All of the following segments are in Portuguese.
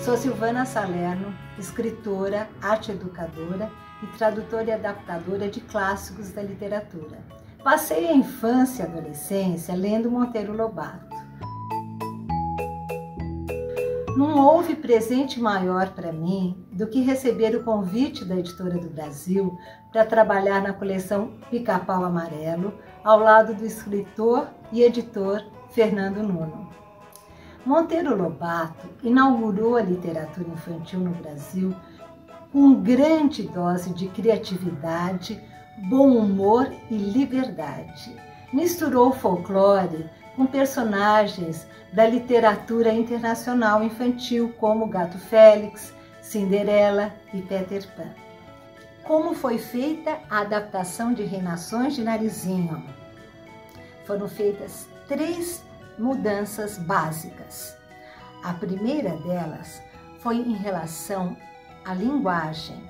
Sou Silvana Salerno, escritora, arte-educadora e tradutora e adaptadora de clássicos da literatura. Passei a infância e adolescência lendo Monteiro Lobato. Não houve presente maior para mim do que receber o convite da Editora do Brasil para trabalhar na coleção Pica-Pau Amarelo, ao lado do escritor e editor Fernando Nuno. Monteiro Lobato inaugurou a literatura infantil no Brasil com grande dose de criatividade, bom humor e liberdade. Misturou folclore com personagens da literatura internacional infantil, como Gato Félix, Cinderela e Peter Pan. Como foi feita a adaptação de Reinações de Narizinho? Foram feitas 3 mudanças básicas. A primeira delas foi em relação à linguagem.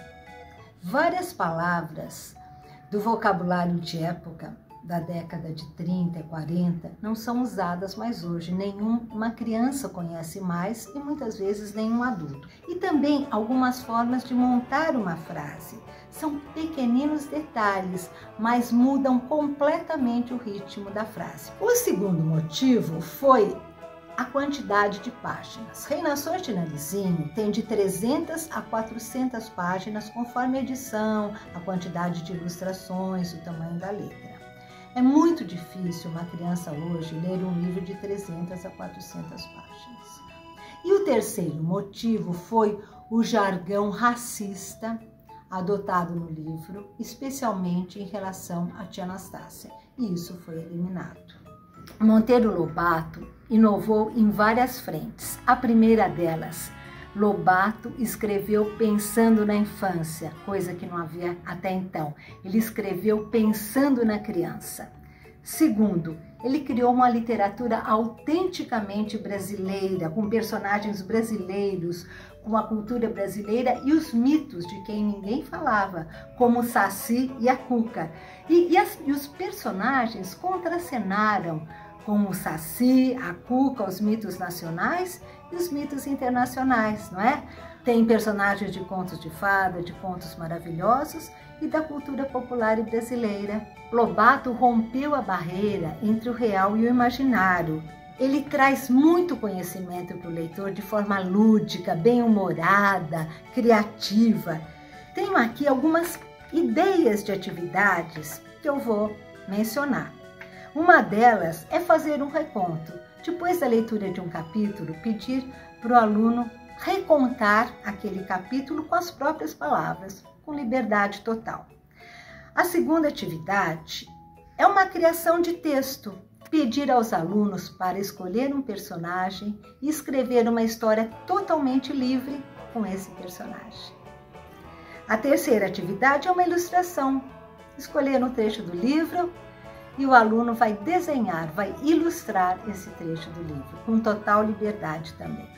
Várias palavras do vocabulário de época, da década de 30 e 40, não são usadas mais hoje. Nenhuma criança conhece mais e muitas vezes nenhum adulto. E também algumas formas de montar uma frase. São pequeninos detalhes, mas mudam completamente o ritmo da frase. O segundo motivo foi a quantidade de páginas. Reinações de Narizinho tem de 300 a 400 páginas, conforme a edição, a quantidade de ilustrações, o tamanho da letra. É muito difícil uma criança hoje ler um livro de 300 a 400 páginas. E o terceiro motivo foi o jargão racista adotado no livro, especialmente em relação à tia Anastácia, e isso foi eliminado. Monteiro Lobato inovou em várias frentes. A primeira delas, Lobato escreveu pensando na infância, coisa que não havia até então. Ele escreveu pensando na criança. Segundo, ele criou uma literatura autenticamente brasileira, com personagens brasileiros, com a cultura brasileira e os mitos de quem ninguém falava, como o Saci e a Cuca. E os personagens contracenaram com o Saci, a Cuca, os mitos nacionais e os mitos internacionais, não é? Tem personagens de contos de fada, de contos maravilhosos e da cultura popular e brasileira. Lobato rompeu a barreira entre o real e o imaginário. Ele traz muito conhecimento para o leitor de forma lúdica, bem-humorada, criativa. Tenho aqui algumas ideias de atividades que eu vou mencionar. Uma delas é fazer um reconto. Depois da leitura de um capítulo, pedir para o aluno recontar aquele capítulo com as próprias palavras, com liberdade total. A segunda atividade é uma criação de texto. Pedir aos alunos para escolher um personagem e escrever uma história totalmente livre com esse personagem. A terceira atividade é uma ilustração. Escolher um trecho do livro e o aluno vai desenhar, vai ilustrar esse trecho do livro, com total liberdade também.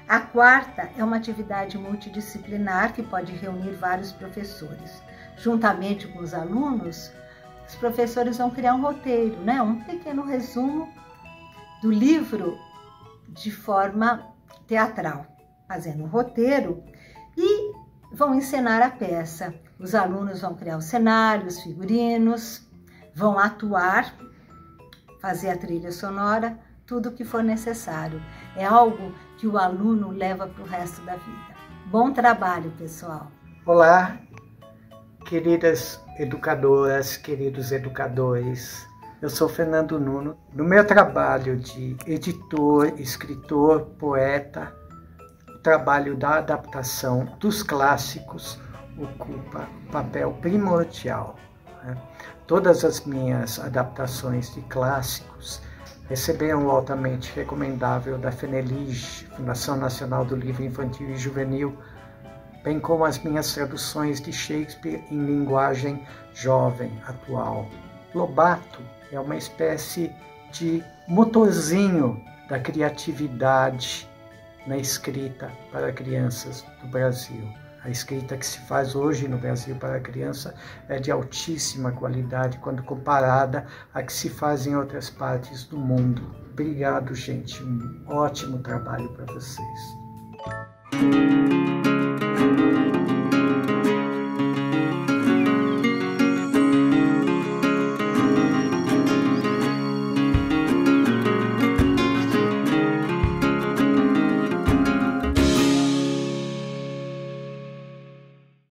A quarta é uma atividade multidisciplinar que pode reunir vários professores. Juntamente com os alunos, os professores vão criar um roteiro, né? Um pequeno resumo do livro de forma teatral, fazendo um roteiro e vão encenar a peça. Os alunos vão criar os cenários, figurinos, vão atuar, fazer a trilha sonora, tudo o que for necessário. É algo que o aluno leva para o resto da vida. Bom trabalho, pessoal! Olá, queridas educadoras, queridos educadores. Eu sou Fernando Nuno. No meu trabalho de editor, escritor, poeta, o trabalho da adaptação dos clássicos ocupa papel primordial. Todas as minhas adaptações de clássicos receberam o altamente recomendável da FENELIGE, Fundação Nacional do Livro Infantil e Juvenil, bem como as minhas traduções de Shakespeare em linguagem jovem, atual. Lobato é uma espécie de motorzinho da criatividade na escrita para crianças do Brasil. A escrita que se faz hoje no Brasil para a criança é de altíssima qualidade quando comparada à que se faz em outras partes do mundo. Obrigado, gente. Um ótimo trabalho para vocês. Música